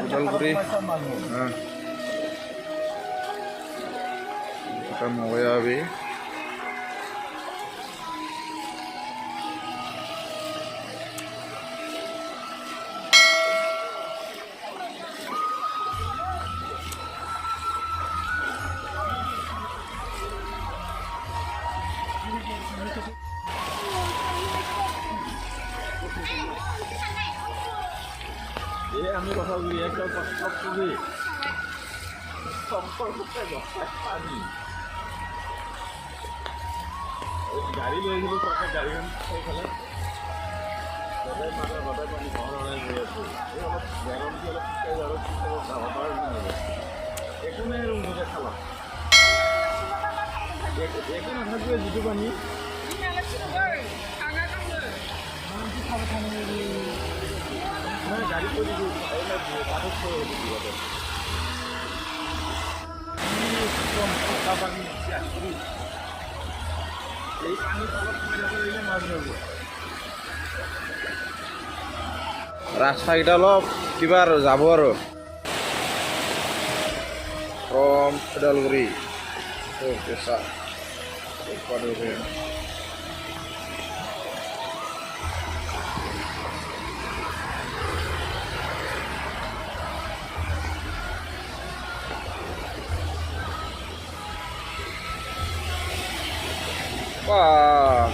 उदालगुरी खत्म हो गया अभी। ये আমি কথা বলি একটা সব তুমি সম্পর্কটা পানি ওই গাড়ি লয়ে গেল সরকার গাড়ি ওইখানে সবাই মাথা বাবা পানি ঘর হয়ে গেছে এই হলো গরম জল শুকাই যাবে কিন্তু খাওয়া দাওয়া নেই এখানে রুম ধরে খাওয়া এখানে থাকবে দুটো পানি গাড়ি করে কাগজ করে এই পানি মাছ ধরবো ৰাস্তা কেইটা অলপ কিবা আৰু যাব আৰু ফ্ৰম ওদালগুৰি কেঁচা वाह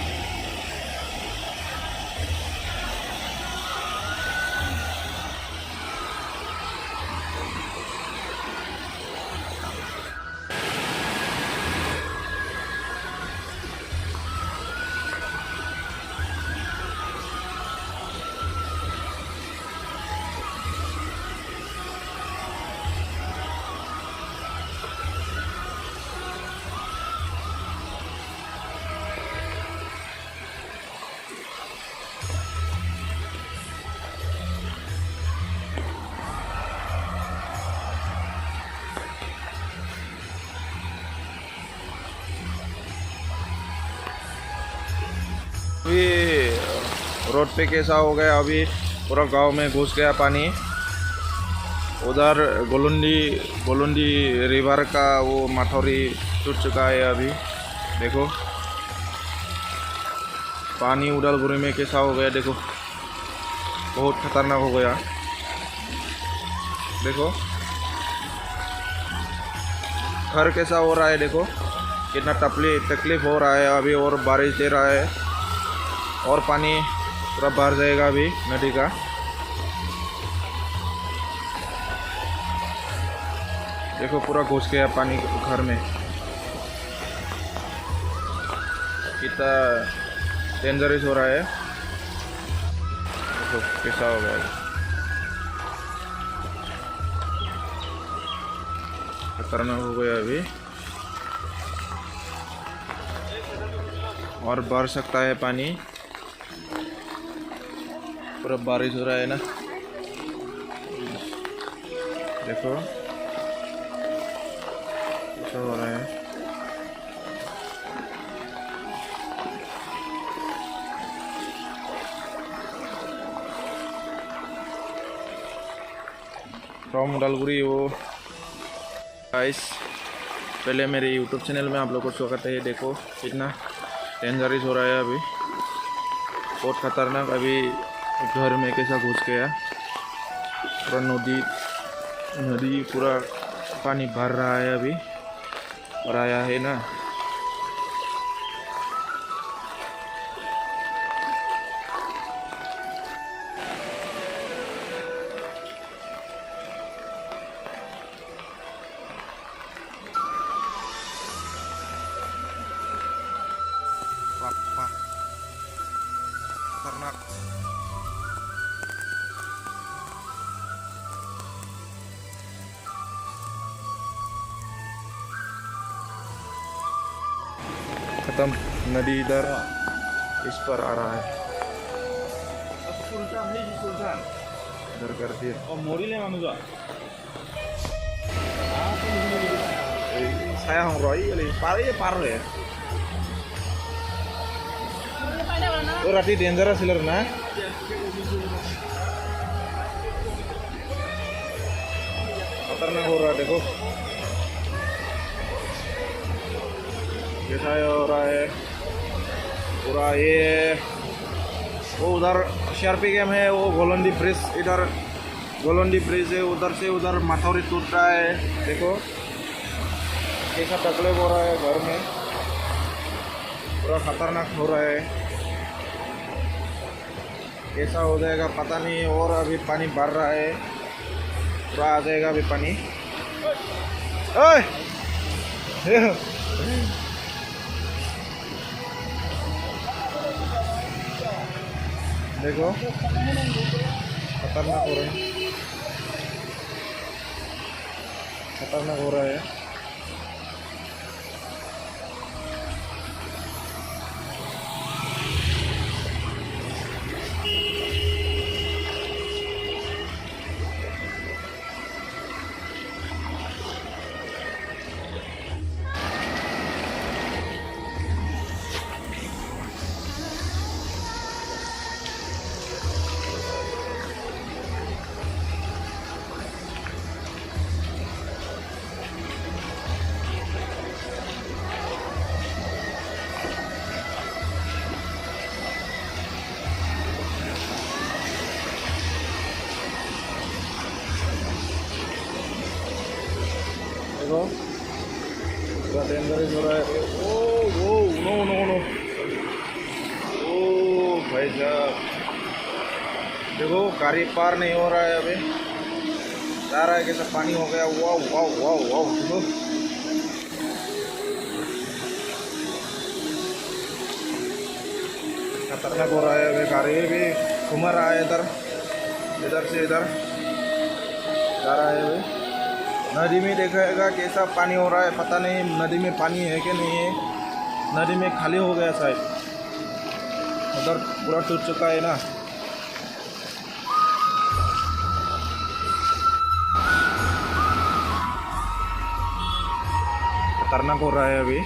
अभी रोड पे कैसा हो गया, अभी पूरा गांव में घुस गया पानी। उधर गोलुंडी रिवर का वो मठौरी टूट चुका है। अभी देखो पानी उदालगुरी में कैसा हो गया, देखो बहुत खतरनाक हो गया। देखो घर कैसा हो रहा है, देखो कितना तकलीफ हो रहा है अभी। और बारिश दे रहा है और पानी पूरा भर जाएगा अभी नदी का। देखो पूरा घुस गया पानी घर में, कितना डेंजरस हो रहा है। देखो कैसा हो गया, खतरनाक हो गया अभी और बढ़ सकता है पानी। पूरा बारिश हो रहा है ना, देखो ऐसा हो रहा है। फ्रॉम उदालगुरी वो गाइस, पहले मेरे यूट्यूब चैनल में आप लोगों को स्वागत है। देखो कितना डेंजरस हो रहा है अभी, बहुत खतरनाक। अभी घर में कैसा घुस गया, पूरा नदी पूरा पानी भर रहा है अभी और आया है ना। खतरनाक। खत्म, नदी इधर इस पर आ रहा है, सुल्तान है जी, सुल्तान इधर कर दिए। और मोरी ले मानो जा Saya hongroi kali, paru ya. Oh, rati dangerous sih na. खतरनाक हो रहा है, देखो कैसा हो रहा है पूरा। ये वो उधर सीआरपी कैम है, वो गोलंडी ब्रिज, इधर गोलंडी ब्रिज है, उधर से उधर माथौरी टूट रहा है। देखो कैसा तकलीफ हो रहा है घर में, पूरा खतरनाक हो रहा है। कैसा हो जाएगा पता नहीं, और अभी पानी बढ़ रहा है, पूरा आ जाएगा अभी पानी। ओए देखो खतरनाक हो रहा है, खतरनाक हो रहा है। देखो पूरा डेंजरस हो रहा है। ओ वो नो नो नो, ओ भाई साहब देखो गाड़ी पार नहीं हो रहा है, अभी जा रहा है कैसा पानी हो गया। वाह वाह वाह वाह, देखो खतरनाक हो रहा है। अभी गाड़ी भी घुमा रहा है, इधर इधर से इधर जा रहा है। अभी नदी में देखेगा कैसा पानी हो रहा है, पता नहीं नदी में पानी है कि नहीं है। नदी में खाली हो गया शायद, उधर पूरा टूट चुका है ना। खतरनाक हो रहा है अभी।